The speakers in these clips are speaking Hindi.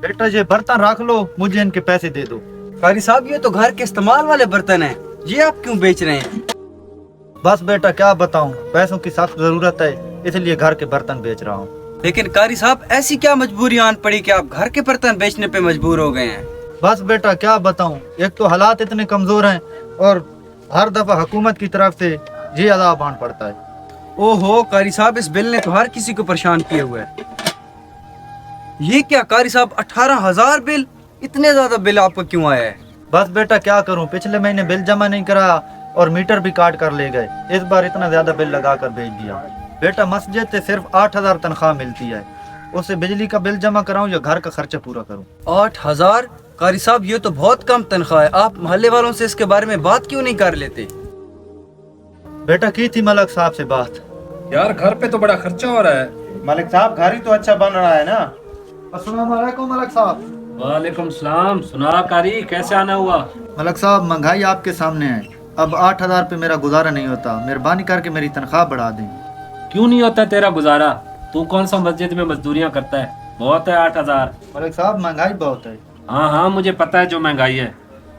बेटा ये बर्तन रख लो, मुझे इनके पैसे दे दो। कारी साहब ये तो घर के इस्तेमाल वाले बर्तन हैं, ये आप क्यों बेच रहे हैं? बस बेटा क्या बताऊं, पैसों की सख्त जरूरत है, इसलिए घर के बर्तन बेच रहा हूँ। लेकिन कारी साहब ऐसी क्या मजबूरी आन पड़ी कि आप घर के बर्तन बेचने पे मजबूर हो गए हैं? बस बेटा क्या बताऊं, एक तो हालात इतने कमजोर हैं और हर दफा हुकूमत की तरफ से ये अदाब आन पड़ता है। ओहो कारी साहब, इस बिल ने तो हर किसी को परेशान किए हुए है। ये क्या कारी साहब, 18,000 बिल? इतने ज्यादा बिल आपको क्यों आया है? बस बेटा क्या करूं, पिछले महीने बिल जमा नहीं कराया और मीटर भी काट कर ले गए, इस बार इतना ज्यादा बिल लगा कर भेज दिया। बेटा मस्जिद से सिर्फ 8,000 तनख्वाह मिलती है, उससे बिजली का बिल जमा कराऊं या घर का खर्चा पूरा करूं। 8,000? कारी साहब ये तो बहुत कम तनख्वाह है, आप मोहल्ले वालों से इसके बारे में बात क्यों नहीं कर लेते? बेटा की थी मलक साहब से बात। यार घर पे तो बड़ा खर्चा हो रहा है। मलिक साहब घर ही तो अच्छा बन रहा है ना। अस्सलाम वालेकुम मलिक साहब। वालेकुम सलाम। सुना कारी, कैसे आना हुआ? मलिक साहब महंगाई आपके सामने है, अब 8,000 पे मेरा गुजारा नहीं होता, मेहरबानी करके मेरी तनख्वाह बढ़ा दें। क्यों नहीं होता तेरा गुजारा? तू कौन सा मस्जिद में मजदूरियां करता है? बहुत है 8,000। मलिक साहब महंगाई बहुत है। हाँ हाँ मुझे पता है जो महंगाई है।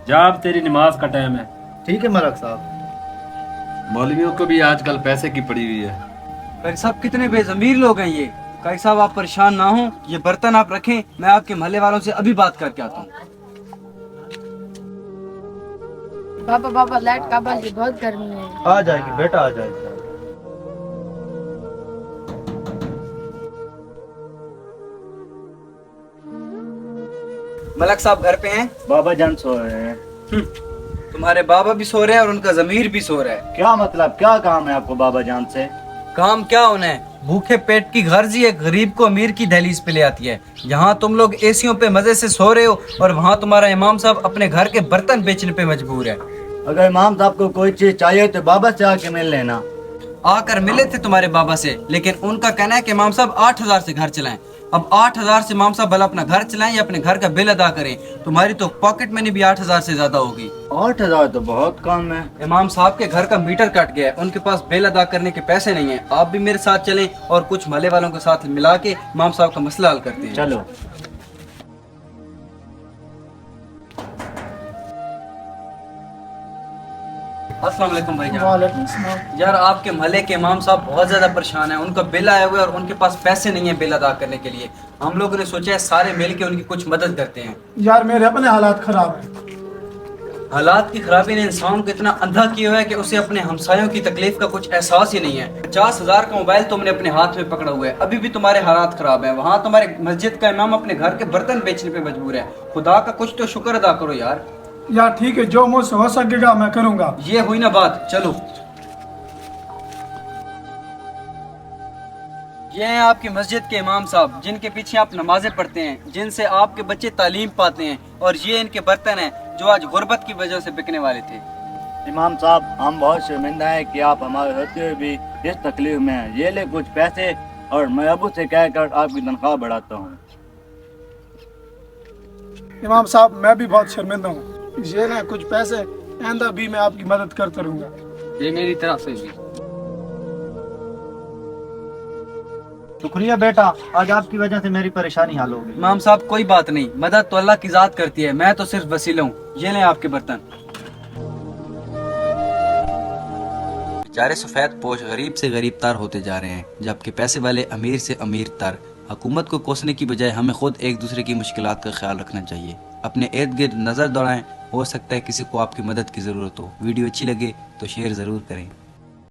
जा अब तेरी नमाज का टाइम है। ठीक है मलिक साहब। मौलवियों को भी आजकल पैसे की पड़ी हुई है। कारी साहब कितने बेजमीर लोग हैं ये। कारी साहब आप परेशान ना हो, ये बर्तन आप रखें, मैं आपके मोहल्ले वालों से अभी बात करके आता हूँ। पापा पापा लाइट का बंद, बहुत गर्मी है। आ जाएगी बेटा आ जाएगी। मलक साहब घर पे हैं? बाबा जान सो रहे हैं। तुम्हारे बाबा भी सो रहे हैं और उनका जमीर भी सो रहा है। क्या मतलब, क्या काम है आपको बाबा जान से? काम क्या होना है, भूखे पेट की गर्ज ही एक गरीब को अमीर की दहलीज पे ले आती है। यहाँ तुम लोग एसियों पे मजे से सो रहे हो और वहाँ तुम्हारा इमाम साहब अपने घर के बर्तन बेचने पे मजबूर है। अगर इमाम साहब को कोई चीज चाहिए तो बाबा से आके मिल लेना। आकर मिले थे तुम्हारे बाबा से, लेकिन उनका कहना है कि इमाम साहब 8,000 से घर चलाएं। अब 8,000 से इमाम साहब भला अपना घर चलाएं या अपने घर का बिल अदा करें? तुम्हारी तो पॉकेट मनी भी 8,000 से ज्यादा होगी। 8,000 तो बहुत कम है। इमाम साहब के घर का मीटर कट गया है, उनके पास बिल अदा करने के पैसे नहीं है। आप भी मेरे साथ चलें और कुछ मोहल्ले वालों के साथ मिला के इमाम साहब का मसला हल करते हैं। चलो। अस्सलाम वालेकुम भाईजान। यार आपके मोहल्ले के इमाम साहब बहुत ज्यादा परेशान है, उनका बिल आया हुआ है और उनके पास पैसे नहीं है बिल अदा करने के लिए। हम लोगों ने सोचा है सारे मिल के उनकी कुछ मदद करते हैं। यार मेरे अपने हालात खराब हैं। हालात की खराबी ने इंसान को इतना अंधा किया हुआ है कि उसे अपने हमसायों की तकलीफ का कुछ एहसास ही नहीं है। 50,000 का मोबाइल तुमने अपने हाथ में पकड़ा हुआ है, अभी भी तुम्हारे हालात खराब है। वहाँ तुम्हारे मस्जिद का इमाम अपने घर के बर्तन बेचने पे मजबूर है। खुदा का कुछ तो शुक्र अदा करो यार। यार ठीक है, जो मुझसे हो सकेगा मैं करूँगा। ये हुई ना बात, चलो। ये हैं आपकी मस्जिद के इमाम साहब, जिनके पीछे आप नमाजें पढ़ते हैं, जिनसे आपके बच्चे तालीम पाते हैं, और ये इनके बर्तन हैं जो आज गुर्बत की वजह से बिकने वाले थे। इमाम साहब हम बहुत शर्मिंदा हैं कि आप हमारे होते हुए भी इस तकलीफ में हैं। ये ले कुछ पैसे और मैं अबू से कहकर आपकी तनख्वाह बढ़ाता हूँ। इमाम साहब मैं भी बहुत शर्मिंदा हूँ, ये ना कुछ पैसे, आइंदा भी मैं आपकी मदद करता रहूँगा। ये मेरी तरफ से भी। शुक्रिया बेटा, आज आपकी वजह से मेरी परेशानी हल होगी। इमाम साहब कोई बात नहीं, मदद तो अल्लाह की जात करती है, मैं तो सिर्फ वसीला हूँ। ये लें आपके बर्तन। बेचारे सफेद पोश गरीब से गरीब तर होते जा रहे हैं, जबकि पैसे वाले अमीर से अमीर तर। हुकूमत को कोसने की बजाय हमें खुद एक दूसरे की मुश्किलात का ख्याल रखना चाहिए। अपने इर्द गिर्द नजर दौड़ाएं, हो सकता है किसी को आपकी मदद की जरूरत हो। वीडियो अच्छी लगे तो शेयर जरूर करें।